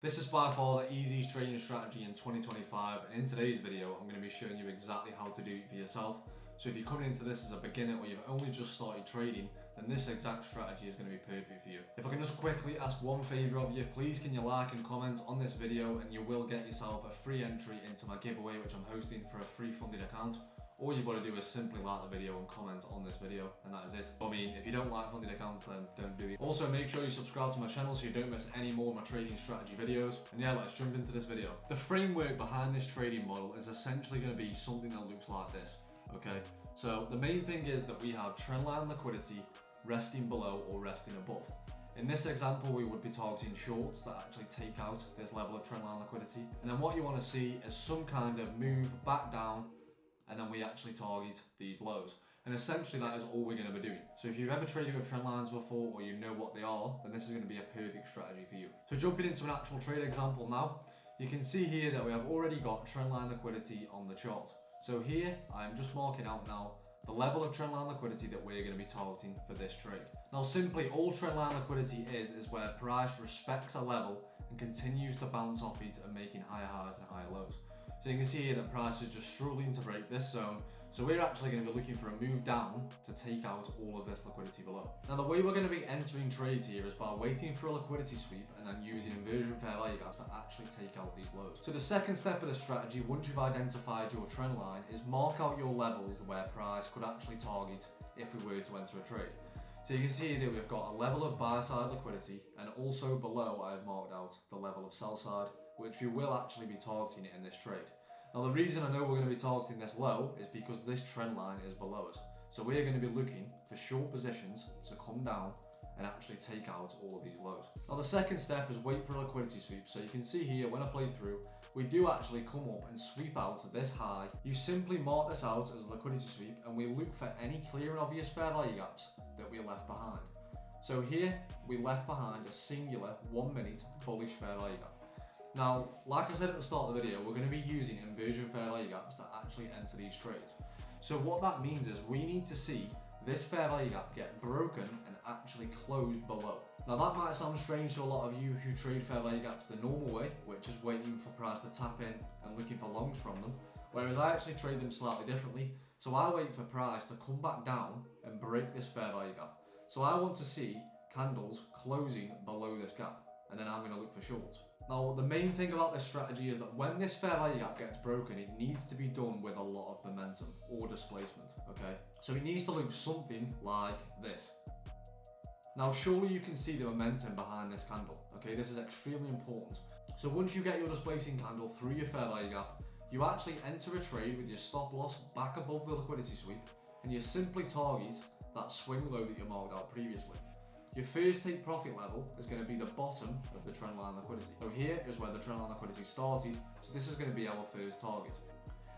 This is by far the easiest trading strategy in 2025, and in today's video I'm going to be showing you exactly how to do it for yourself. So if you're coming into this as a beginner or you've only just started trading, then this exact strategy is going to be perfect for you. If I can just quickly ask one favour of you, please can you like and comment on this video, and you will get yourself a free entry into my giveaway which I'm hosting for a free funded account. All you've got to do is simply like the video and comment on this video, and that is it. I mean, if you don't like funded accounts, then don't do it. Also, make sure you subscribe to my channel so you don't miss any more of my trading strategy videos. And yeah, let's jump into this video. The framework behind this trading model is essentially going to be something that looks like this, okay? So the main thing is that we have trendline liquidity resting below or resting above. In this example, we would be targeting shorts that actually take out this level of trendline liquidity. And then what you want to see is some kind of move back down, and then we actually target these lows. And essentially that is all we're going to be doing. So if you've ever traded with trend lines before, or you know what they are, then this is going to be a perfect strategy for you. So jumping into an actual trade example now, you can see here that we have already got trendline liquidity on the chart. So here I am just marking out now the level of trendline liquidity that we're going to be targeting for this trade. Now simply all trendline liquidity is where price respects a level and continues to bounce off it and making higher highs and higher lows. So you can see here that price is just struggling to break this zone. So we're actually going to be looking for a move down to take out all of this liquidity below. Now the way we're going to be entering trades here is by waiting for a liquidity sweep and then using inversion fair value gaps to actually take out these lows. So the second step of the strategy, once you've identified your trend line, is mark out your levels where price could actually target if we were to enter a trade. So you can see that we've got a level of buy side liquidity, and also below I have marked out the level of sell side, which we will actually be targeting in this trade. Now the reason I know we're going to be targeting this low is because this trend line is below us. So we're going to be looking for short positions to come down and actually take out all of these lows. Now the second step is wait for a liquidity sweep. So you can see here when I play through, we do actually come up and sweep out this high. You simply mark this out as a liquidity sweep, and we look for any clear and obvious fair value gaps that we left behind. So here we left behind a singular 1 minute bullish fair value gap. Now, like I said at the start of the video, we're going to be using inversion fair value gaps to actually enter these trades. So what that means is we need to see this fair value gap get broken and actually close below. Now that might sound strange to a lot of you who trade fair value gaps the normal way, which is waiting for price to tap in and looking for longs from them, whereas I actually trade them slightly differently. So I wait for price to come back down and break this fair value gap. So I want to see candles closing below this gap, and then I'm going to look for shorts. Now the main thing about this strategy is that when this fair value gap gets broken, it needs to be done with a lot of momentum or displacement, okay? So it needs to look something like this. Now surely you can see the momentum behind this candle, okay? This is extremely important. So once you get your displacing candle through your fair value gap, you actually enter a trade with your stop loss back above the liquidity sweep, and you simply target that swing low that you marked out previously. Your first take profit level is going to be the bottom of the trendline liquidity. So here is where the trendline liquidity started, so this is going to be our first target.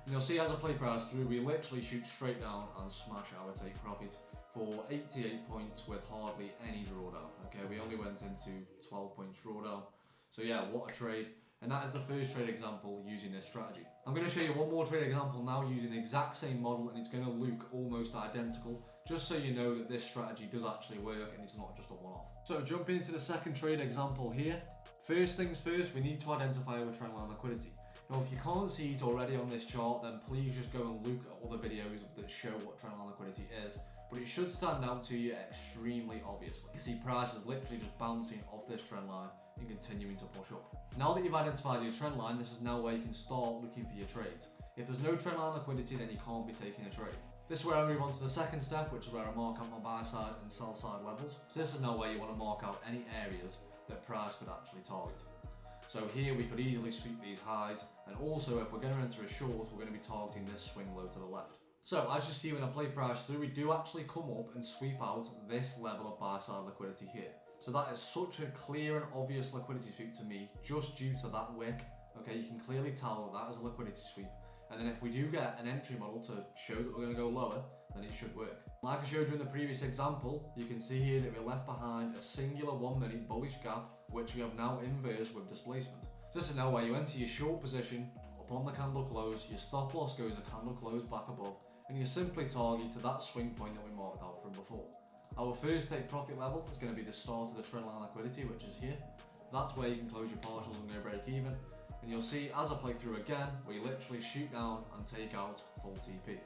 And you'll see as I play price through, we literally shoot straight down and smash our take profit for 88 points with hardly any drawdown. Okay, we only went into 12 points drawdown. So yeah, what a trade. And that is the first trade example using this strategy. I'm going to show you one more trade example now using the exact same model, and it's going to look almost identical, just so you know that this strategy does actually work and it's not just a one-off. So jumping into the second trade example here. First things first, we need to identify our trendline liquidity. Now if you can't see it already on this chart, then please just go and look at all the videos that show what trendline liquidity is, but it should stand out to you extremely obviously. You can see price is literally just bouncing off this trend line and continuing to push up. Now that you've identified your trend line, this is now where you can start looking for your trades. If there's no trendline liquidity, then you can't be taking a trade. This is where I move on to the second step, which is where I mark out my buy side and sell side levels. So this is now where you want to mark out any areas that price could actually target. So here we could easily sweep these highs, and also if we're going to enter a short, we're going to be targeting this swing low to the left. So as you see when I play price through, we do actually come up and sweep out this level of buy side liquidity here. So that is such a clear and obvious liquidity sweep to me, just due to that wick. Okay, you can clearly tell that is a liquidity sweep. And then if we do get an entry model to show that we're going to go lower, then it should work. Like I showed you in the previous example, you can see here that we're left behind a singular 1 minute bullish gap, which we have now inversed with displacement. This is now where you enter your short position upon the candle close, your stop loss goes a candle close back above, and you simply target to that swing point that we marked out from before. Our first take profit level is going to be the start of the trendline liquidity, which is here. that's where you can close your partials and go break even. And you'll see as I play through again, we literally shoot down and take out full TP.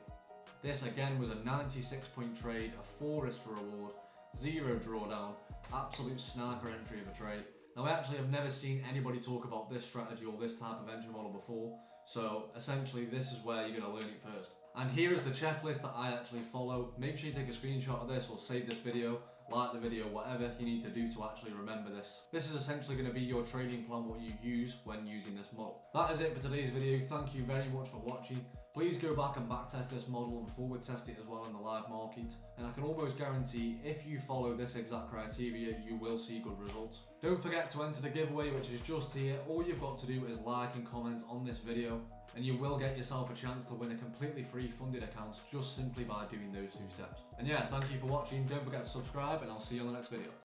This again was a 96 point trade, a 4 risk to reward, 0 drawdown, absolute sniper entry of a trade. Now I actually have never seen anybody talk about this strategy or this type of entry model before, so essentially this is where you're going to learn it first. And here is the checklist that I actually follow. Make sure you take a screenshot of this or save this video, like the video, whatever you need to do to actually remember this. This is essentially going to be your trading plan, what you use when using this model. That is it for today's video. Thank you very much for watching. Please go back and backtest this model and forward test it as well in the live market. And I can almost guarantee if you follow this exact criteria, you will see good results. Don't forget to enter the giveaway, which is just here. All you've got to do is like and comment on this video, and you will get yourself a chance to win a completely free funded account just simply by doing those 2 steps. And yeah, thank you for watching. Don't forget to subscribe, and I'll see you on the next video.